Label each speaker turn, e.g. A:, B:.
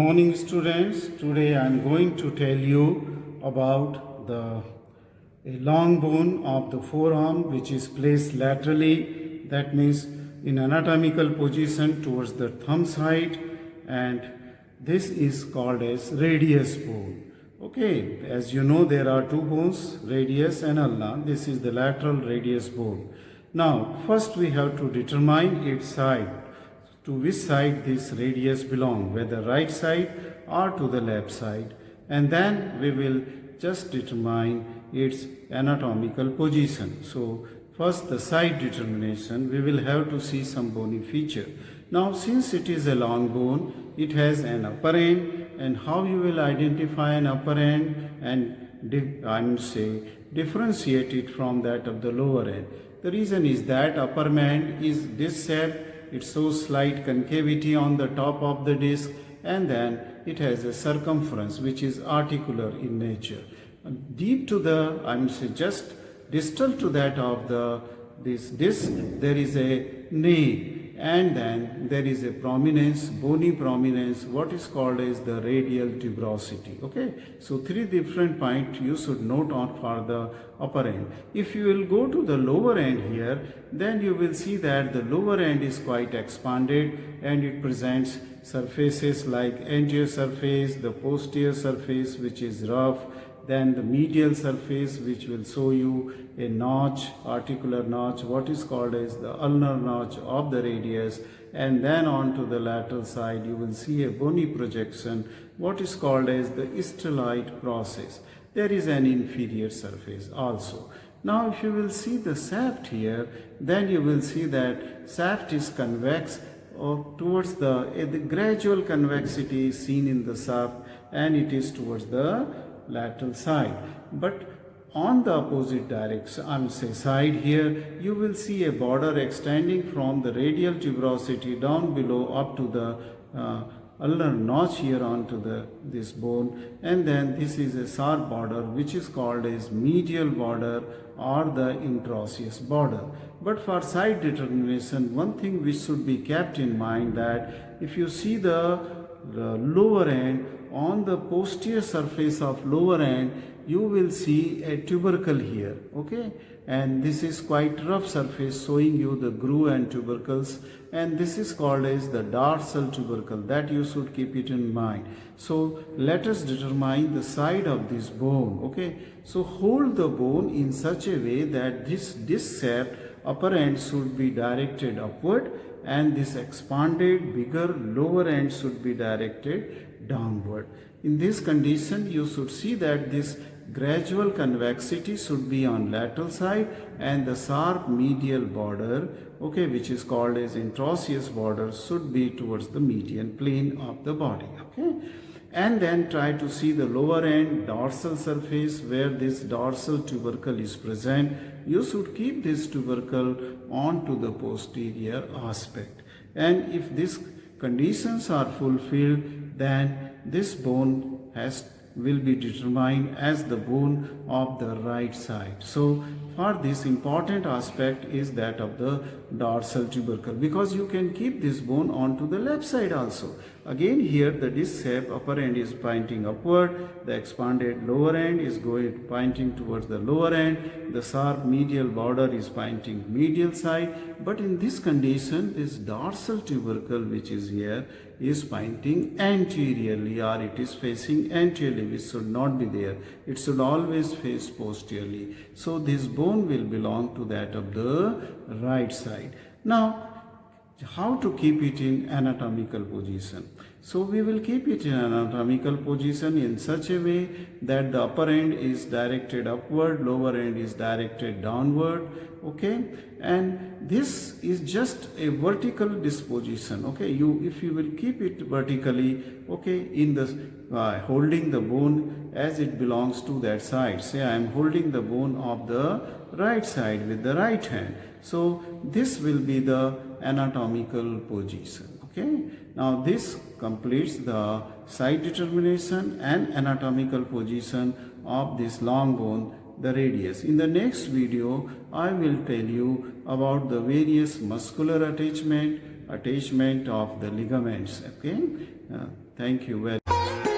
A: morning, students. Today I am going to tell you about a long bone of the forearm which is placed laterally, that means in anatomical position towards the thumb side, and this is called as radius bone. Okay, as you know, there are two bones, radius and ulna. This is the lateral radius bone. Now first we have to determine its side, to which side this radius belong, whether right side or to the left side, and then we will just determine its anatomical position. So first the side determination, we will have to see some bony feature. Now since it is a long bone, it has an upper end, and how you will identify an upper end and differentiate it from that of the lower end. The reason is that upper end is disc shaped. It shows slight concavity on the top of the disc, and then it has a circumference which is articular in nature. Deep to the, just distal to that of this disc, there is a nape, and then there is a prominence, bony prominence, what is called as the radial tuberosity. Okay, so three different points you should note on for the upper end. If you will go to the lower end here, then you will see that the lower end is quite expanded, and it presents surfaces like anterior surface, the posterior surface which is rough, then the medial surface which will show you a notch, articular notch, what is called as the ulnar notch of the radius, and then on to the lateral side you will see a bony projection, what is called as the styloid process. There is an inferior surface also. Now if you will see the shaft here, then you will see that shaft is convex or towards the gradual convexity is seen in the shaft, and it is towards the lateral side. But on the opposite direction, side here, you will see a border extending from the radial tuberosity down below up to the ulnar notch here onto this bone, and then this is a sharp border which is called as medial border or the interosseous border. But for side determination, one thing which should be kept in mind, that if you see the lower end, on the posterior surface of lower end you will see a tubercle here, okay, and this is quite rough surface showing you the groove and tubercles, and this is called as the dorsal tubercle. That you should keep it in mind. So let us determine the side of this bone. Okay, so hold the bone in such a way that this disc shaped upper end should be directed upward, and this expanded bigger lower end should be directed downward. In this condition you should see that this gradual convexity should be on lateral side, and the sharp medial border, okay, which is called as interosseous border, should be towards the median plane of the body. Okay, and then try to see the lower end dorsal surface where this dorsal tubercle is present. You should keep this tubercle onto the posterior aspect, and if these conditions are fulfilled, then this bone will be determined as the bone of the right side. So for this important aspect is that of the dorsal tubercle, because you can keep this bone onto the left side also. Again here the disc shape upper end is pointing upward, the expanded lower end is pointing towards the lower end, the sharp medial border is pointing medial side, but in this condition this dorsal tubercle which is here is pointing anteriorly, or it is facing anteriorly, which should not be there. It should always face posteriorly. So this bone will belong to that of the right side. Now how to keep it in anatomical position? So we will keep it in anatomical position in such a way that the upper end is directed upward, lower end is directed downward, okay, and this is just a vertical disposition. Okay, if you will keep it vertically, okay, in the holding the bone as it belongs to that side. Say I am holding the bone of the right side with the right hand, so this will be the anatomical position. Okay, now this completes the side determination and anatomical position of this long bone, the radius. In the next video I will tell you about the various muscular attachment attachment of the ligaments. Okay, thank you very